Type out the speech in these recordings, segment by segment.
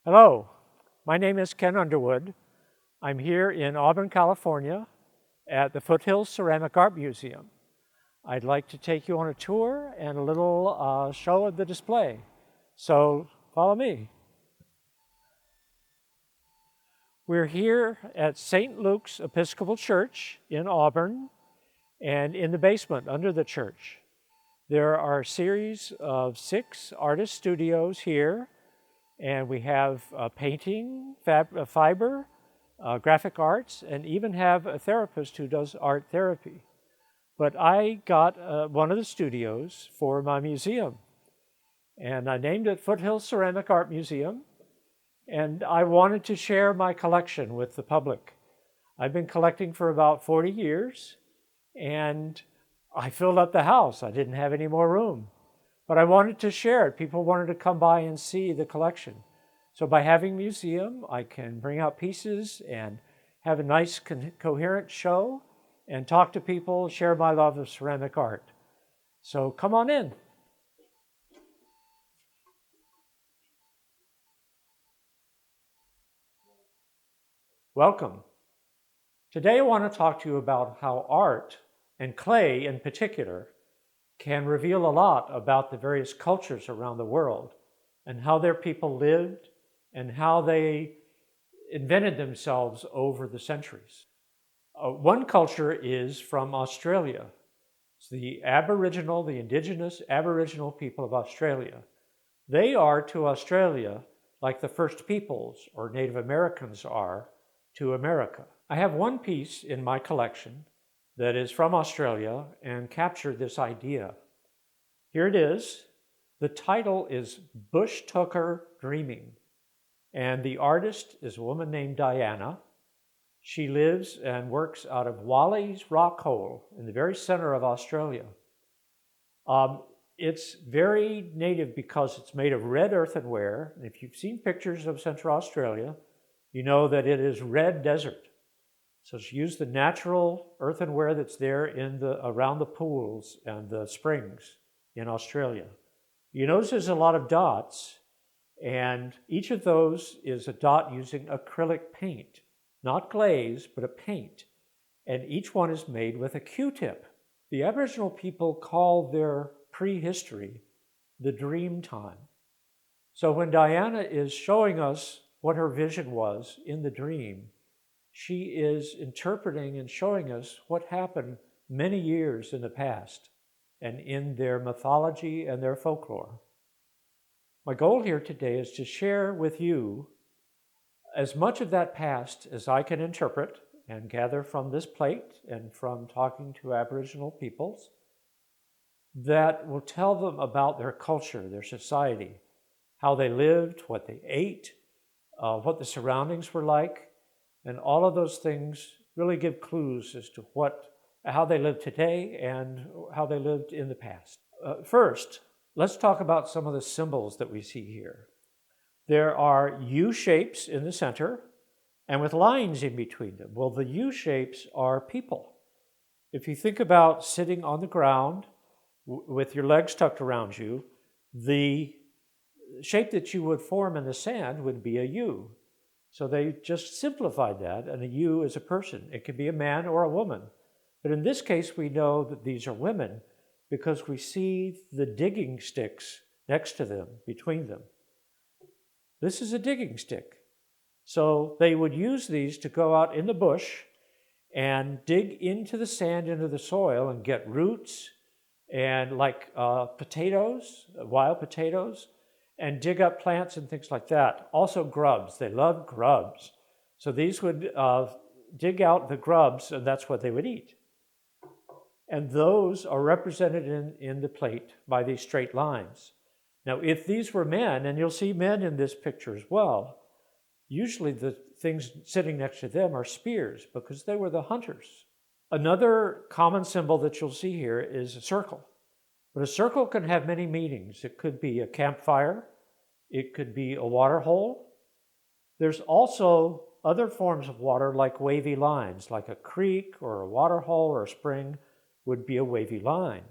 Hello, my name is Ken Underwood. I'm here in Auburn, California at the Foothills Ceramic Art Museum. I'd like to take you on a tour and a little show of the display. So follow me. We're here at St. Luke's Episcopal Church in Auburn, and in the basement under the church. There are a series of 6 artist studios here, and we have painting, fiber, graphic arts, and even have a therapist who does art therapy. But I got one of the studios for my museum, and I named it Foothills Ceramic Art Museum, and I wanted to share my collection with the public. I've been collecting for about 40 years, and I filled up the house. I didn't have any more room, but I wanted to share it. People wanted to come by and see the collection. So by having a museum, I can bring out pieces and have a nice coherent show and talk to people, share my love of ceramic art. So come on in. Welcome. Today I want to talk to you about how art, and clay in particular, can reveal a lot about the various cultures around the world and how their people lived and how they invented themselves over the centuries. One culture is from Australia. It's the indigenous Aboriginal people of Australia. They are to Australia like the First Peoples or Native Americans are to America. I have one piece in my collection that is from Australia and captured this idea. Here it is. The title is Bush Tucker Dreaming, and the artist is a woman named Diana. She lives and works out of Wally's Rock Hole in the very center of Australia. It's very native because it's made of red earthenware. And if you've seen pictures of Central Australia, you know that it is red desert. So she used the natural earthenware that's there around the pools and the springs in Australia. You notice there's a lot of dots, and each of those is a dot using acrylic paint, not glaze, but a paint. And each one is made with a Q-tip. The Aboriginal people call their prehistory the Dreamtime. So when Diana is showing us what her vision was in the dream, she is interpreting and showing us what happened many years in the past and in their mythology and their folklore. My goal here today is to share with you as much of that past as I can interpret and gather from this plate and from talking to Aboriginal peoples that will tell them about their culture, their society, how they lived, what they ate, what the surroundings were like. And all of those things really give clues as to how they live today and how they lived in the past. First, let's talk about some of the symbols that we see here. There are U shapes in the center and with lines in between them. Well, the U shapes are people. If you think about sitting on the ground with your legs tucked around you, the shape that you would form in the sand would be a U. So they just simplified that, and a U is a person. It could be a man or a woman. But in this case, we know that these are women because we see the digging sticks next to them, between them. This is a digging stick. So they would use these to go out in the bush and dig into the sand, into the soil, and get roots and like potatoes, wild potatoes, and dig up plants and things like that. Also grubs. They love grubs. So these would dig out the grubs, and that's what they would eat. And those are represented in the plate by these straight lines. Now, if these were men, and you'll see men in this picture as well, usually the things sitting next to them are spears because they were the hunters. Another common symbol that you'll see here is a circle. But a circle can have many meanings. It could be a campfire. It could be a water hole. There's also other forms of water like wavy lines, like a creek or a water hole or a spring would be a wavy line.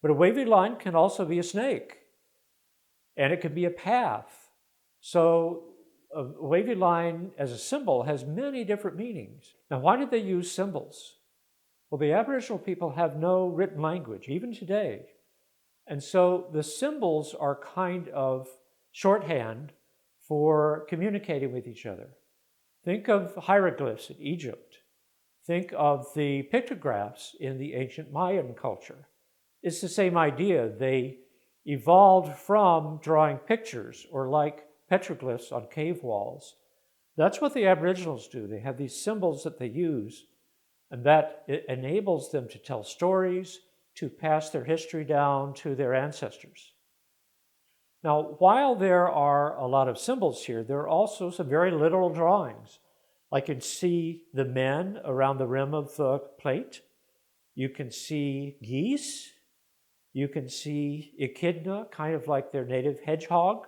But a wavy line can also be a snake, and it could be a path. So a wavy line as a symbol has many different meanings. Now, why did they use symbols? Well, the Aboriginal people have no written language, even today. And so the symbols are kind of shorthand for communicating with each other. Think of hieroglyphs in Egypt. Think of the pictographs in the ancient Mayan culture. It's the same idea. They evolved from drawing pictures or like petroglyphs on cave walls. That's what the Aboriginals do. They have these symbols that they use, and that it enables them to tell stories, to pass their history down to their ancestors. Now, while there are a lot of symbols here, there are also some very literal drawings. Like you can see the men around the rim of the plate. You can see geese. You can see echidna, kind of like their native hedgehog.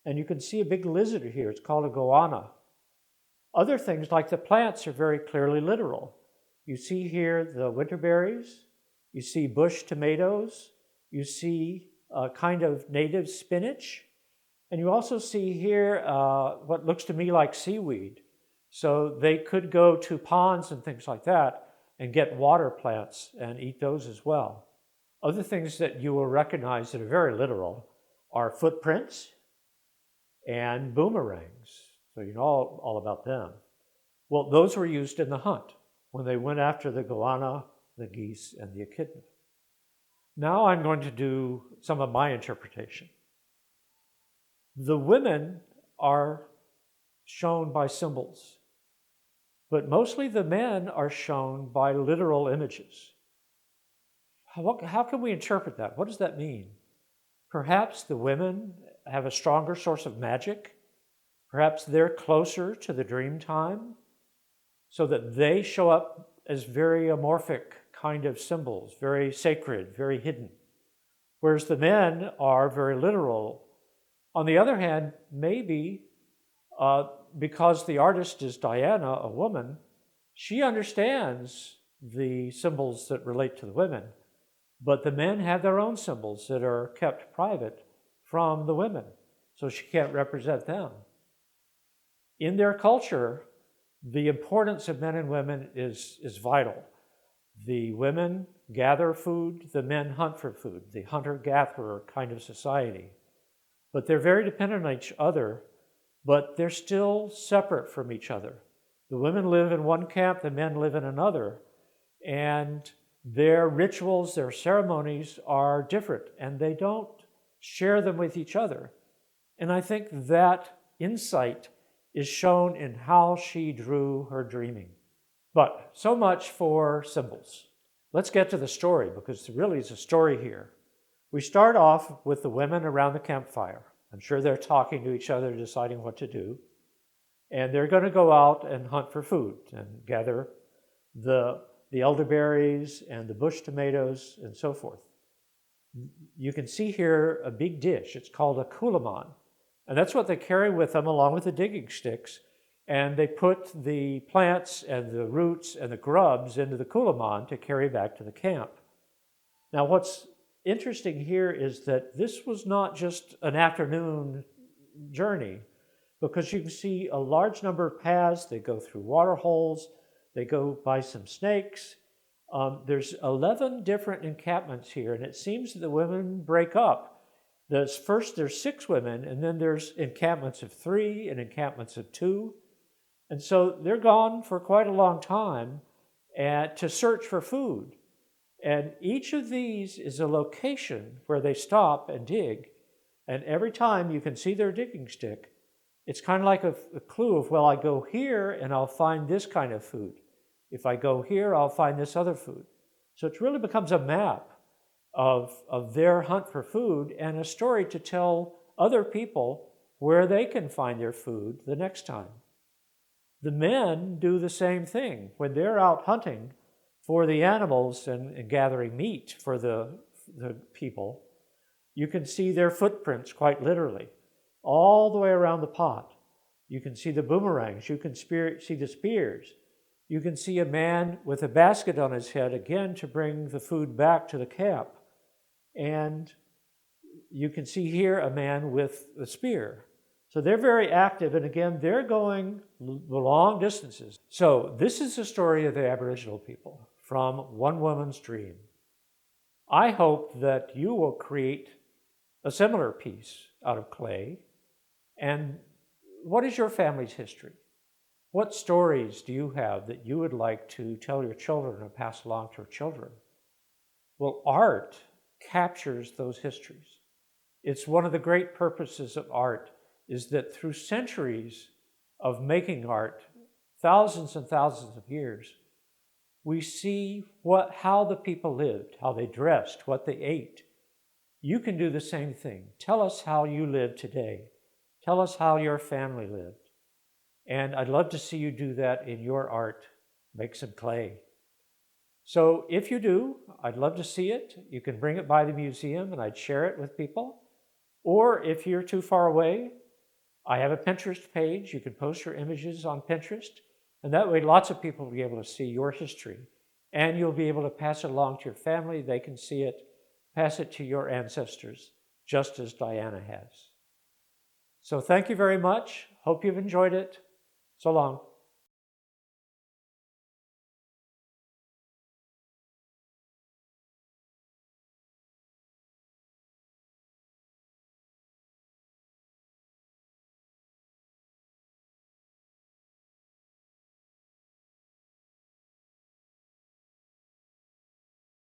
And you can see a big lizard here. It's called a goanna. Other things like the plants are very clearly literal. You see here the winterberries. You see bush tomatoes. You see a kind of native spinach. And you also see here what looks to me like seaweed. So they could go to ponds and things like that and get water plants and eat those as well. Other things that you will recognize that are very literal are footprints and boomerangs. So you know all about them. Well, those were used in the hunt when they went after the goanna, the geese, and the echidna. Now I'm going to do some of my interpretation. The women are shown by symbols, but mostly the men are shown by literal images. How can we interpret that? What does that mean? Perhaps the women have a stronger source of magic. Perhaps they're closer to the Dreamtime, so that they show up as very amorphic kind of symbols, very sacred, very hidden. Whereas the men are very literal. On the other hand, maybe because the artist is Diana, a woman, she understands the symbols that relate to the women. But the men have their own symbols that are kept private from the women, so she can't represent them. In their culture, the importance of men and women is vital. The women gather food, the men hunt for food, the hunter-gatherer kind of society. But they're very dependent on each other, but they're still separate from each other. The women live in one camp, the men live in another, and their rituals, their ceremonies are different, and they don't share them with each other. And I think that insight is shown in how she drew her dreaming. But so much for symbols. Let's get to the story, because there really is a story here. We start off with the women around the campfire. I'm sure they're talking to each other, deciding what to do. And they're going to go out and hunt for food and gather the elderberries and the bush tomatoes and so forth. You can see here a big dish. It's called a kulaman. And that's what they carry with them along with the digging sticks. And they put the plants and the roots and the grubs into the kulaman to carry back to the camp. Now, what's interesting here is that this was not just an afternoon journey, because you can see a large number of paths. They go through water holes. They go by some snakes. There's 11 different encampments here, and it seems that the women break up. First, there's 6 women, and then there's encampments of 3 and encampments of 2. And so they're gone for quite a long time to search for food. And each of these is a location where they stop and dig. And every time you can see their digging stick, it's kind of like a clue of, well, I go here and I'll find this kind of food. If I go here, I'll find this other food. So it really becomes a map of their hunt for food and a story to tell other people where they can find their food the next time. The men do the same thing. When they're out hunting for the animals and gathering meat for the people, you can see their footprints quite literally, all the way around the pot. You can see the boomerangs. You can see the spears. You can see a man with a basket on his head, again, to bring the food back to the camp. And you can see here a man with a spear. So they're very active, and again, they're going long distances. So this is the story of the Aboriginal people from one woman's dream. I hope that you will create a similar piece out of clay. And what is your family's history? What stories do you have that you would like to tell your children and pass along to your children? Well, art captures those histories. It's one of the great purposes of art is that through centuries of making art, thousands and thousands of years, we see how the people lived, how they dressed, what they ate. You can do the same thing. Tell us how you live today. Tell us how your family lived. And I'd love to see you do that in your art. Make some clay. So if you do, I'd love to see it. You can bring it by the museum and I'd share it with people. Or if you're too far away, I have a Pinterest page. You can post your images on Pinterest. And that way lots of people will be able to see your history. And you'll be able to pass it along to your family. They can see it. Pass it to your ancestors, just as Diana has. So thank you very much. Hope you've enjoyed it. So long.